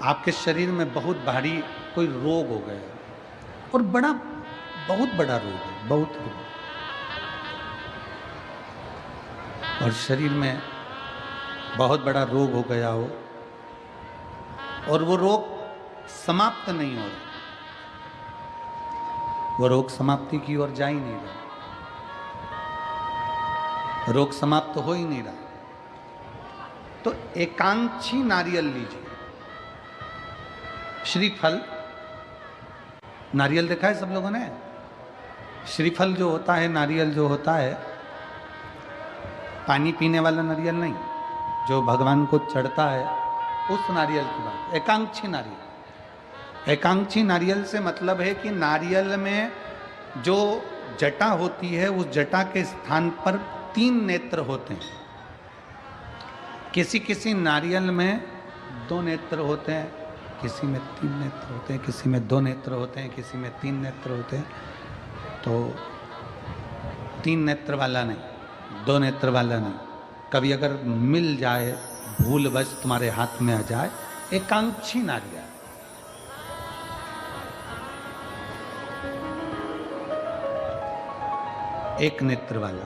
आपके शरीर में बहुत भारी कोई रोग हो गया और बहुत बड़ा रोग है, बहुत रोग, और शरीर में बहुत बड़ा रोग हो गया हो और वो रोग समाप्त नहीं हो रहा, वो रोग समाप्ति की ओर जा ही नहीं रहा, रोग समाप्त हो ही नहीं रहा। तो एकांक्षी नारियल लीजिए, श्रीफल, नारियल देखा है सब लोगों ने? श्रीफल जो होता है, नारियल जो होता है, पानी पीने वाला नारियल नहीं, जो भगवान को चढ़ता है उस नारियल की बात। एकांक्षी नारियल, एकांक्षी नारियल से मतलब है कि नारियल में जो जटा होती है उस जटा के स्थान पर 3 नेत्र होते हैं। किसी किसी नारियल में 2 नेत्र होते हैं, किसी में 3 नेत्र होते हैं, किसी में 2 नेत्र होते हैं, किसी में 3 नेत्र होते हैं। तो 3 नेत्र वाला नहीं, 2 नेत्र वाला नहीं, कभी अगर मिल जाए, भूलवश तुम्हारे हाथ में आ जाए, एकांक्षी नारियल। एक नेत्र वाला।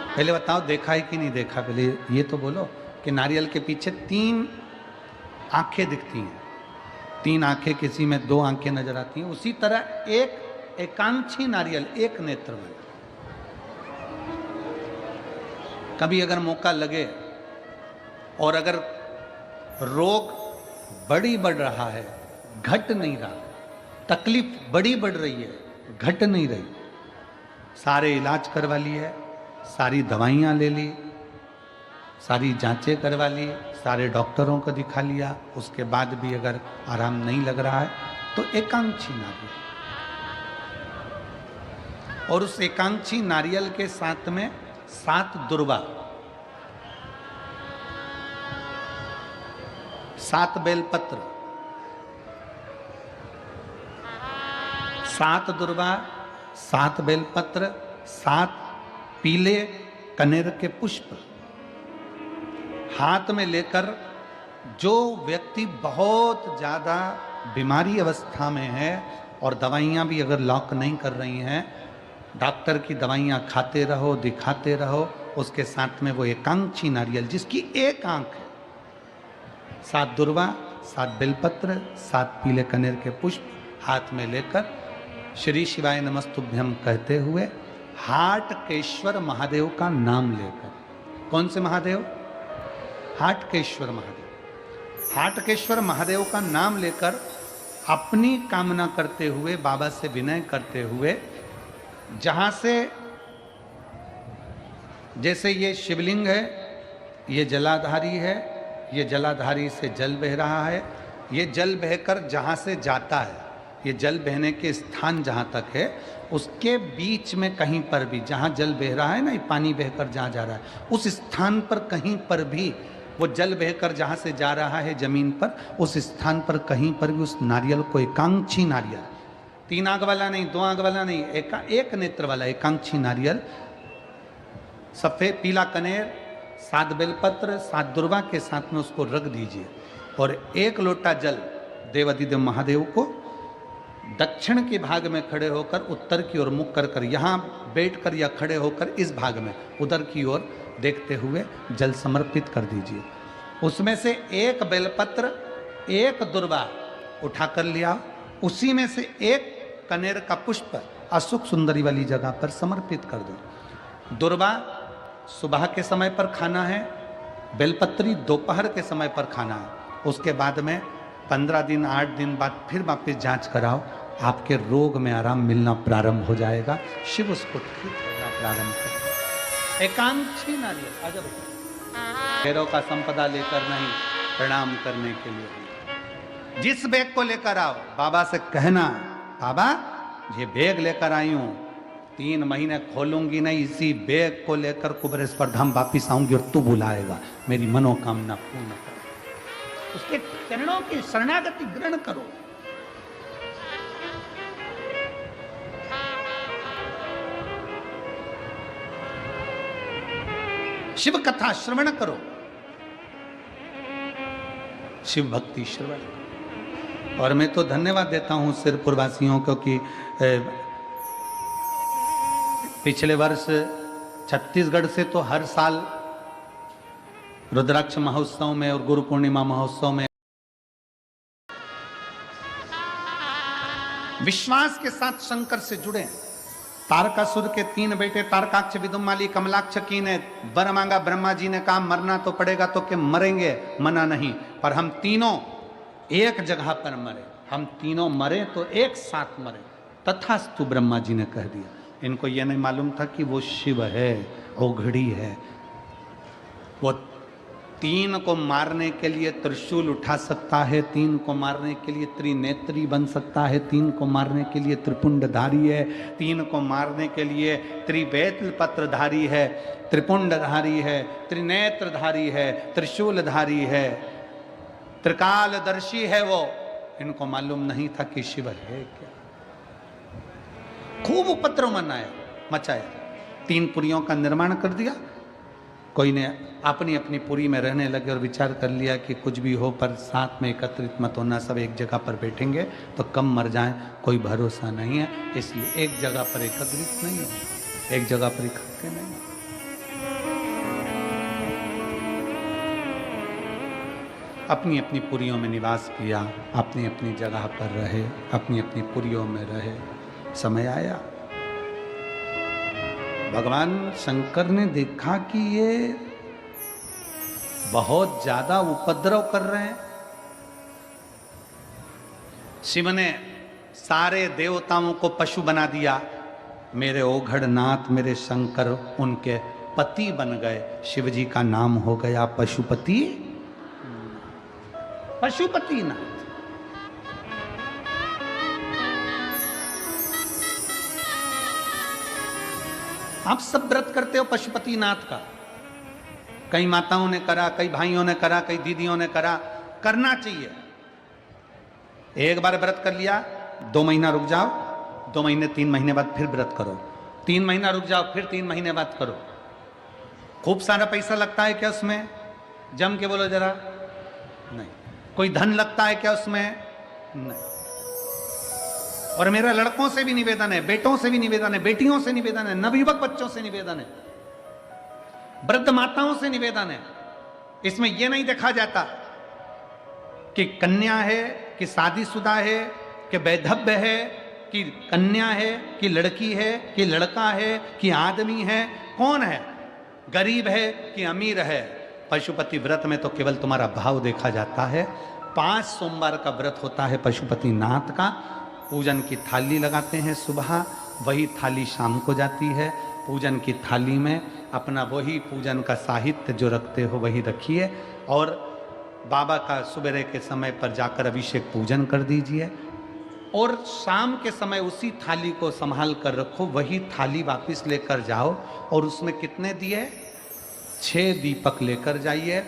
पहले बताओ देखा है कि नहीं देखा? पहले ये तो बोलो कि नारियल के पीछे 3 आंखें दिखती हैं, 3 आंखें, किसी में 2 आंखें नजर आती हैं। उसी तरह एक एकांक्षी नारियल, एक नेत्र वाला। कभी अगर मौका लगे और अगर रोग बढ़ रहा है, घट नहीं रहा, तकलीफ बढ़ रही है, घट नहीं रही, सारे इलाज करवा लिए, सारी दवाइयाँ ले ली, सारी जांचें करवा ली, सारे डॉक्टरों को दिखा लिया, उसके बाद भी अगर आराम नहीं लग रहा है तो एकांक्षी नारियल। और उस एकांक्षी नारियल के साथ में 7 दुर्वा, 7 बेलपत्र, 7 दुर्वा, 7 बेलपत्र, 7 पीले कनेर के पुष्प हाथ में लेकर, जो व्यक्ति बहुत ज़्यादा बीमारी अवस्था में है और दवाइयाँ भी अगर लॉक नहीं कर रही हैं, डॉक्टर की दवाइयाँ खाते रहो, दिखाते रहो, उसके साथ में वो एकांक्षी नारियल जिसकी एक आंख है, 7 दुर्वा, 7 बेलपत्र, 7 पीले कनेर के पुष्प हाथ में लेकर श्री शिवाय नमस्तुभ्यम कहते हुए हाटकेश्वर महादेव का नाम लेकर। कौन से महादेव? हाटकेश्वर महादेव। हाटकेश्वर महादेव का नाम लेकर अपनी कामना करते हुए, बाबा से विनय करते हुए, जहाँ से, जैसे ये शिवलिंग है, ये जलाधारी है, ये जलाधारी से जल बह रहा है, ये जल बहकर जहाँ से जाता है, ये जल बहने के स्थान जहाँ तक है, उसके बीच में कहीं पर भी, जहाँ जल बह रहा है ना, ये पानी बहकर जहाँ जा रहा है, उस स्थान पर कहीं पर भी, वो जल बहकर जहाँ से जा रहा है जमीन पर, उस स्थान पर कहीं पर भी उस नारियल को, एकांक्षी नारियल, 3 आंख वाला नहीं, 2 आंख वाला नहीं, एक नेत्र वाला एकांक्षी नारियल, सफ़ेद पीला कनेर, 7 बेलपत्र, 7 दुर्वा के साथ में उसको रख दीजिए और 1 लोटा जल देवाधिदेव महादेव को दक्षिण के भाग में खड़े होकर, उत्तर की ओर मुख कर यहाँ बैठकर या खड़े होकर इस भाग में उधर की ओर देखते हुए जल समर्पित कर दीजिए। उसमें से 1 बेलपत्र, 1 दुर्वा उठा कर लिया, उसी में से 1 कनेर का पुष्प अशोक सुंदरी वाली जगह पर समर्पित कर दो। दुर्वा सुबह के समय पर खाना है, बेलपत्री दोपहर के समय पर खाना है। उसके बाद में 15 दिन 8 दिन बाद फिर वापस जांच कराओ, आपके रोग में आराम मिलना प्रारंभ हो जाएगा, शिव उसको ठीक करना प्रारंभ करेगा। एकांक्षी नारियल अजब पैरों का संपदा लेकर नहीं, प्रणाम करने के लिए। जिस बैग को लेकर आओ, बाबा से कहना, बाबा ये बैग लेकर आई हूं, 3 महीने खोलूंगी नहीं, इसी बैग को लेकर कुबेरेश्वर धाम वापिस आऊंगी और तू बुलाएगा, मेरी मनोकामना पूर्ण कर। उसके चरणों की शरणागति ग्रहण करो। शिव कथा श्रवण करो, शिव भक्ति श्रवण। और मैं तो धन्यवाद देता हूँ सिरपुर वासियों को कि पिछले वर्ष छत्तीसगढ़ से तो हर साल रुद्राक्ष महोत्सव में और गुरु पूर्णिमा महोत्सव में विश्वास के साथ शंकर से जुड़े। तारकासुर के 3 बेटे तारकाक्ष, विदुमाली, कमलाक्ष की ने वर मांगा। ब्रह्मा जी ने कहा मरना तो पड़ेगा, तो कि मरेंगे, मना नहीं, पर हम तीनों एक जगह पर मरे। हम तीनों मरे तो एक साथ मरे। तथास्तु ब्रह्मा जी ने कह दिया। इनको यह नहीं मालूम था कि वो शिव है, ओघड़ी है। वो 3 को मारने के लिए त्रिशूल उठा सकता है, 3 को मारने के लिए त्रिनेत्री बन सकता है, 3 को मारने के लिए त्रिपुंडधारी है, 3 को मारने के लिए त्रिवेत्र पत्रधारी है, त्रिपुंडधारी है, त्रिनेत्रधारी है, त्रिशूलधारी है, त्रिकालदर्शी है वो। इनको मालूम नहीं था कि शिव है क्या। खूब उपद्रव मचाया, 3 पुरियों का निर्माण कर दिया। कोई ने अपनी अपनी पुरी में रहने लगे और विचार कर लिया कि कुछ भी हो पर साथ में एकत्रित मत होना, सब एक जगह पर बैठेंगे तो कम मर जाएं, कोई भरोसा नहीं है, इसलिए एक जगह पर एकत्रित नहीं हो, एक जगह पर इकट्ठे नहीं। अपनी अपनी पुरियों में निवास किया, अपनी अपनी जगह पर रहे, अपनी अपनी पुरियों में रहे। समय आया भगवान शंकर ने देखा कि ये बहुत ज्यादा उपद्रव कर रहे हैं। शिव ने सारे देवताओं को पशु बना दिया। मेरे ओघड़नाथ, मेरे शंकर उनके पति बन गए। शिव जी का नाम हो गया पशुपति, पशुपति नाथ। आप सब व्रत करते हो पशुपति नाथ का। कई माताओं ने करा, कई भाइयों ने करा, कई दीदियों ने करा। करना चाहिए। एक बार व्रत कर लिया, 2 महीना रुक जाओ, 2 महीने 3 महीने बाद फिर व्रत करो, 3 महीना रुक जाओ, फिर 3 महीने बाद करो। खूब सारा पैसा लगता है क्या उसमें? जम के बोलो जरा। नहीं। कोई धन लगता है क्या उसमें? नहीं। और मेरा लड़कों से भी निवेदन है, बेटों से भी निवेदन है, बेटियों से निवेदन है, नवयुवक बच्चों से निवेदन है, वृद्ध माताओं से निवेदन है। इसमें यह नहीं देखा जाता कि कन्या है कि शादीशुदा है कि वैधव्य है कि कन्या है कि लड़की है कि लड़का है कि आदमी है, कौन है, गरीब है कि अमीर है। पशुपति व्रत में तो केवल तुम्हारा भाव देखा जाता है। 5 सोमवार का व्रत होता है पशुपति नाथ का। पूजन की थाली लगाते हैं सुबह, वही थाली शाम को जाती है। पूजन की थाली में अपना वही पूजन का साहित्य जो रखते हो वही रखिए, और बाबा का सुबह के समय पर जाकर अभिषेक पूजन कर दीजिए, और शाम के समय उसी थाली को संभाल कर रखो। वही थाली वापस लेकर जाओ और उसमें कितने दिए? 6 दीपक लेकर जाइए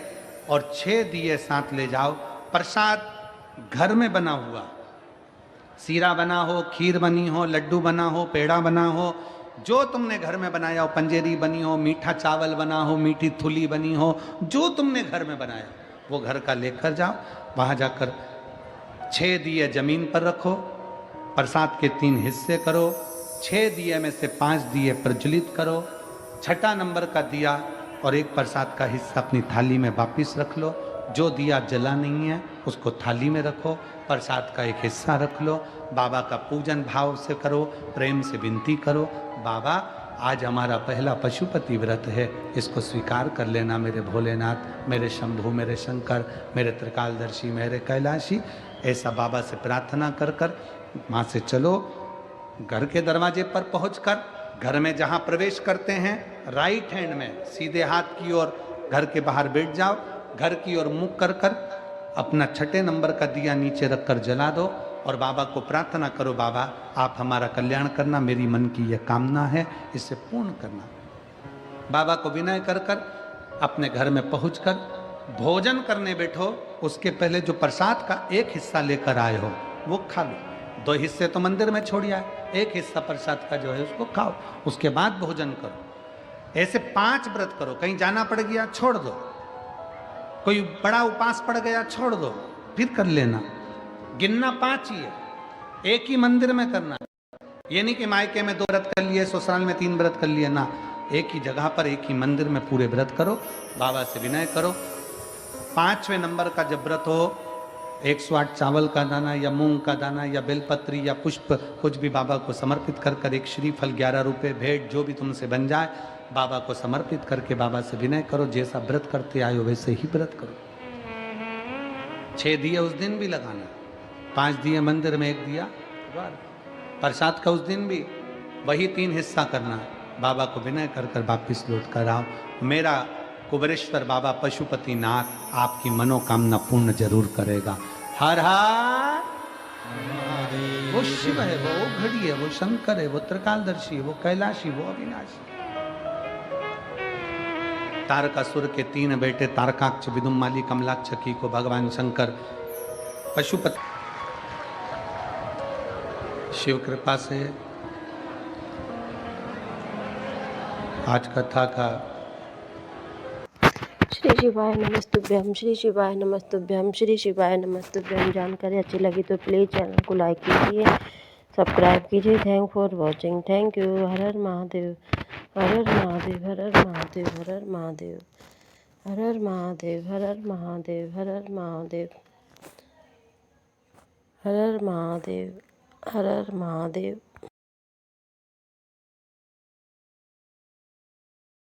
और 6 दिए साथ ले जाओ। प्रसाद घर में बना हुआ, सीरा बना हो, खीर बनी हो, लड्डू बना हो, पेड़ा बना हो, जो तुमने घर में बनाया हो, पंजेरी बनी हो, मीठा चावल बना हो, मीठी थुली बनी हो, जो तुमने घर में बनाया वो घर का लेकर जाओ। वहाँ जाकर 6 दिए जमीन पर रखो, प्रसाद के 3 हिस्से करो, 6 दिए में से 5 दिए प्रज्वलित करो, 6ठा नंबर का दिया और एक प्रसाद का हिस्सा अपनी थाली में वापिस रख लो। जो दिया जला नहीं है उसको थाली में रखो, प्रसाद का एक हिस्सा रख लो। बाबा का पूजन भाव से करो, प्रेम से विनती करो, बाबा आज हमारा पहला पशुपति व्रत है, इसको स्वीकार कर लेना मेरे भोलेनाथ, मेरे शंभु, मेरे शंकर, मेरे त्रिकालदर्शी, मेरे कैलाशी। ऐसा बाबा से प्रार्थना कर कर वहाँ से चलो। घर के दरवाजे पर पहुंचकर घर में जहाँ प्रवेश करते हैं राइट हैंड में सीधे हाथ की ओर घर के बाहर बैठ जाओ। घर की ओर मुख कर कर अपना 6ठे नंबर का दिया नीचे रखकर जला दो और बाबा को प्रार्थना करो, बाबा आप हमारा कल्याण करना, मेरी मन की यह कामना है, इसे पूर्ण करना। बाबा को विनय कर कर अपने घर में पहुंचकर भोजन करने बैठो। उसके पहले जो प्रसाद का एक हिस्सा लेकर आए हो वो खा लो। 2 हिस्से तो मंदिर में छोड़ आए, एक हिस्सा प्रसाद का जो है उसको खाओ, उसके बाद भोजन करो। ऐसे 5 व्रत करो। कहीं जाना पड़ गया छोड़ दो, कोई बड़ा उपास पड़ गया छोड़ दो, फिर कर लेना। गिनना 5 ही है, एक ही मंदिर में करना। ये नहीं कि मायके में 2 व्रत कर लिए, ससुराल में 3 व्रत कर लिए ना। एक ही जगह पर एक ही मंदिर में पूरे व्रत करो, बाबा से विनय करो। 5वें नंबर का जब व्रत हो, 108 चावल का दाना या मूंग का दाना या बेलपत्री या पुष्प कुछ भी बाबा को समर्पित कर कर, एक श्रीफल 11 रुपए भेंट जो भी तुमसे बन जाए बाबा को समर्पित करके बाबा से विनय करो। जैसा व्रत करते आए हो वैसे ही व्रत करो। 6 दिए उस दिन भी लगाना, 5 दिए मंदिर में, 1 दिया द्वार। प्रसाद का उस दिन भी वही 3 हिस्सा करना। बाबा को विनय कर कर वापिस लौट कर आओ। मेरा कुबेरेश्वर बाबा पशुपतिनाथ आपकी मनोकामना पूर्ण जरूर करेगा। हर हर, वो शिव है, वो घड़ी है, वो शंकर है, वो त्रिकालदर्शी है, वो कैलाशी, वो अविनाशी। तारकासुर के 3 बेटे तारकाक्ष, विदुमाली, कमलाक्ष की को भगवान शंकर पशुपति शिव कृपा से आज कथा का श्री शिवाय नमस्तुभ्यम, श्री शिवाय नमस्तुभ्यम, श्री शिवाय नमस्तुभ्यम। जानकारी अच्छी लगी तो प्लीज़ चैनल को लाइक कीजिए, सब्सक्राइब कीजिए। Thank for watching, thank you. Her her Mahadev, her her Mahadev, her her Mahadev, her her Mahadev, her her Mahadev, her her Mahadev, her her Mahadev, her her Mahadev, her her Mahadev.